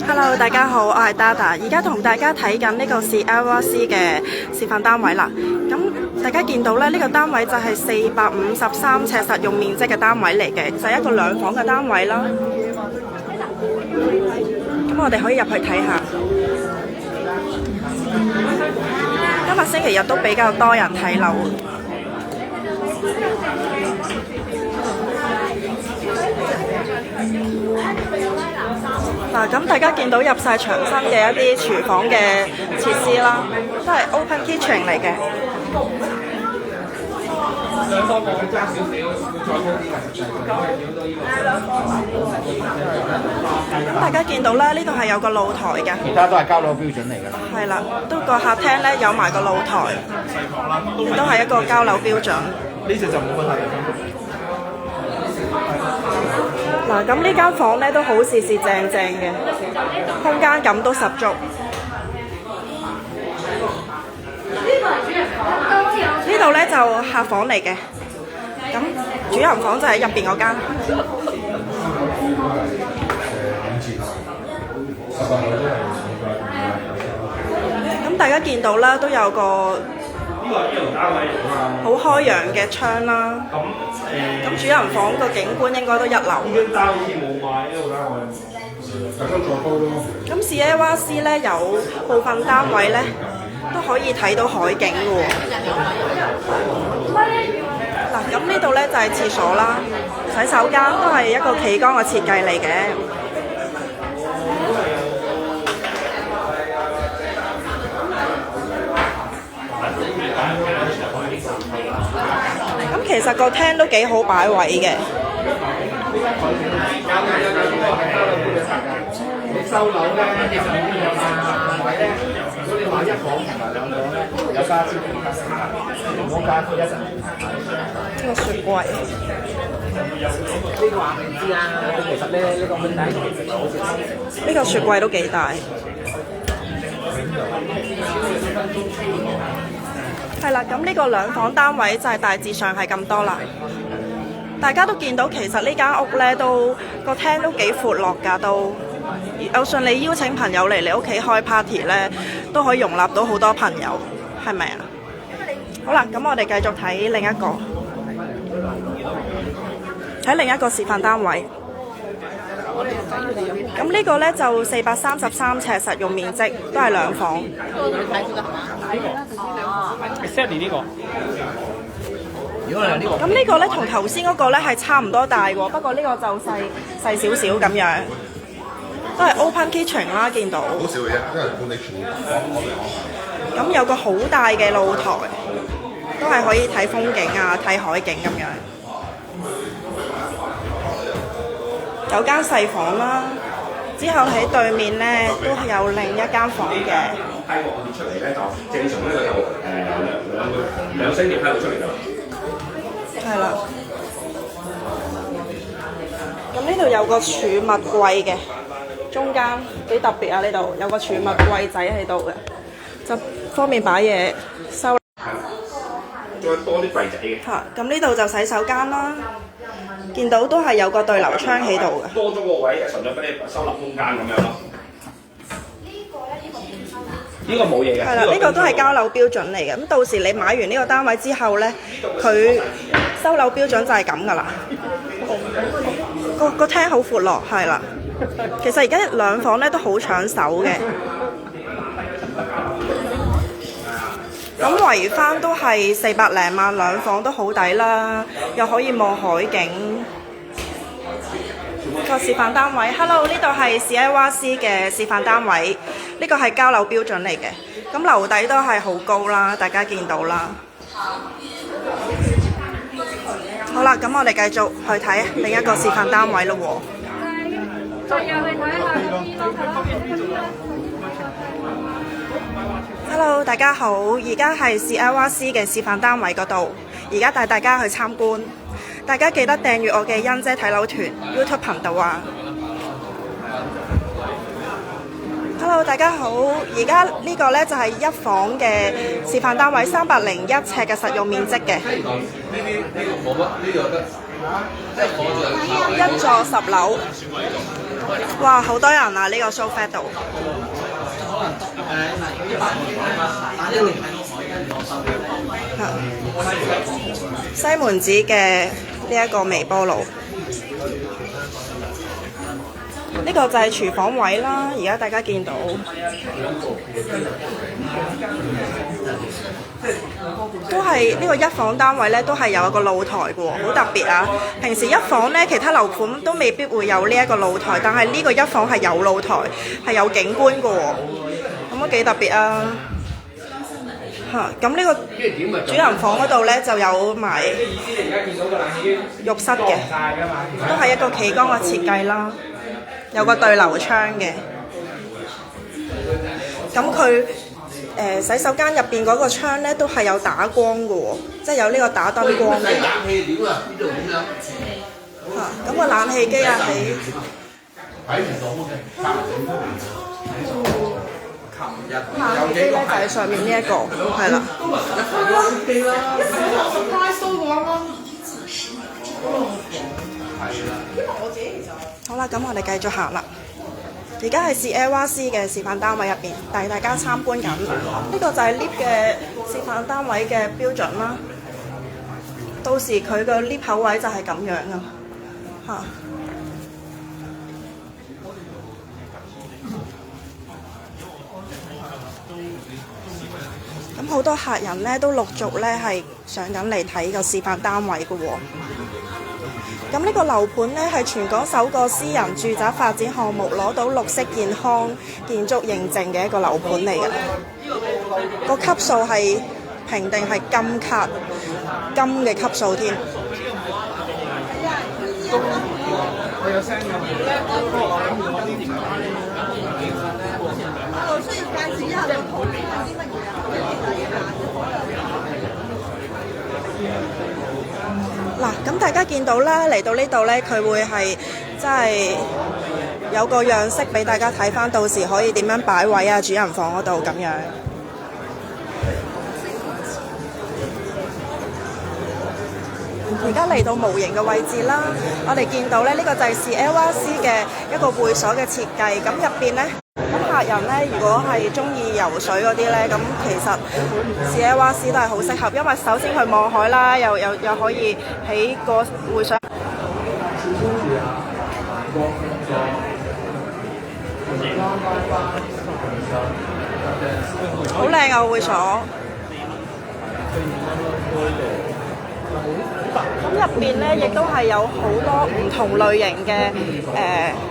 Hello， 大家好，我係 Dada， 而家同大家睇緊呢個是 LYC 嘅示範單位啦。咁大家見到咧，呢個單位就係453尺實用面積嘅單位嚟嘅，就係一個兩房嘅單位啦。咁我哋可以入去睇下。今日星期日都比較多人睇樓。嗱，咁大家見到入晒牆身嘅一啲廚房嘅設施啦，都係 open kitchen 嚟嘅。咁大家見到咧，呢度係有個露台嘅。其他都係交樓標準嚟㗎啦。係啦，都個客廳咧有埋個露台，都係一個交樓標準。呢隻就冇問題。嗱，咁呢間房咧都好四四正正嘅，空間感都十足。呢度咧就客房嚟嘅，咁主人房就喺入邊嗰間。咁大家見到啦，都有個好開揚嘅窗啦。咁主人房個景觀應該都一流。咁是 LYC 咧有部分單位咧都可以睇到海景嘅喎。嗱，咁呢度咧就係廁所啦，洗手間都係一個企缸嘅設計嚟嘅。咁其實個廳都幾好擺位嘅。收樓咧，如果你買一房同埋兩房咧，有加資本加成，唔好加多一陣。呢個雪櫃。呢個話唔知啊，其實咧呢個空間其實好似呢個雪櫃都幾大。係啦，咁呢個兩房單位就係大致上係咁多啦。大家都見到其實呢間屋咧都個廳都幾闊落㗎，都就算你邀請朋友嚟你屋企開 party 咧，都可以容納到好多朋友，係咪啊？好啦，咁我哋繼續睇另一個示範單位。咁呢個咧就433尺實用面積，都係兩房。Sadie 呢個，如果係呢個，咁呢個咧同頭先嗰個咧係差唔多大喎，不過呢個就細少少咁樣，都係 open kitchen 啦，見到。好少嘅啫，因為本地全部咁有個好大嘅露台，都係可以睇風景啊、睇海景咁樣。有間細房啦，之後喺對面咧都係有另一間房嘅。批我哋出嚟咧就正常咧就兩星期批到出嚟㗎啦。係啦。咁呢度有個儲物櫃嘅，中間幾特別啊！呢度有個儲物櫃仔喺度嘅，就方便擺嘢收。再多啲櫃仔嘅。嚇，咁呢度就洗手間啦。見到都係有個對流窗喺度嘅。多咗個位，純粹俾你收納空間咁樣咯。呢個冇嘢嘅。係啦，呢個都係交樓標準嚟嘅。咁到時你買完呢個單位之後咧，佢收樓標準就係咁噶啦。個廳好闊落，係啦。其實而家兩房咧都好搶手嘅。咁圍翻都係400零萬，兩房都好抵啦，又可以望海景。個示範單位 ，Hello， 呢度係是 LYC 嘅示範單位，呢個係交樓標準嚟嘅。咁樓底都係好高啦，大家見到啦。好啦，咁我哋繼續去睇另一個示範單位咯喎。再入去睇下。Hello， 大家好，而家係是 LYC 嘅示範單位嗰度，而家帶大家去參觀。大家記得訂閱我嘅欣姐睇樓團 YouTube 頻道啊！ Hello， 大家好，而家呢個呢就係一房嘅示範單位，301尺嘅實用面積嘅。一座10樓。哇，好多人啊！呢、個 Sofitel 度。西門子嘅呢一個微波爐，呢、個就係廚房位啦。而家大家見到，都係呢個一房單位呢，都係有一個露台嘅喎，好特別啊！平時一房呢，其他樓盤都未必會有呢一個露台，但係呢個一房係有露台，係有景觀嘅喎，咁都幾特別啊！咁呢個主人房嗰度呢，就有埋浴室嘅，都係一個企缸嘅設計啦，有個對流窗嘅。咁佢洗手間入邊嗰個窗呢，都係有打光嘅喎，即係有呢個打燈光嘅。咁個冷氣機啊冷氣機咧就喺上面呢一個，係啦。好啦，咁我哋繼續行啦。而家係試 Airbus 嘅示範單位入邊，帶大家參觀緊。呢個就係 lift 嘅示範單位嘅標準啦。到時佢個 lift 口位就係咁樣啊，咁好多客人咧都陸續咧係上緊嚟睇個示範單位嘅喎。咁呢個樓盤咧係全港首個私人住宅發展項目攞到綠色健康建築認證嘅一個樓盤嚟嘅。個級數係評定係金卡，金嘅級數添。嗱，咁大家見到啦，嚟到呢度呢，佢會係即係有個樣式俾大家睇翻，到時可以點樣擺位啊，主人房嗰度咁樣。而家嚟到模型嘅位置啦，我哋見到咧，呢個就係試 Airbus 嘅一個會所嘅設計。咁入邊呢，咁客人呢，如果係中意游水嗰啲呢，咁其實試 Airbus 都係好適合，因為首先去望海啦，又可以喺個會所。好靚啊！會所。咁入邊咧，亦都係有好多唔同類型嘅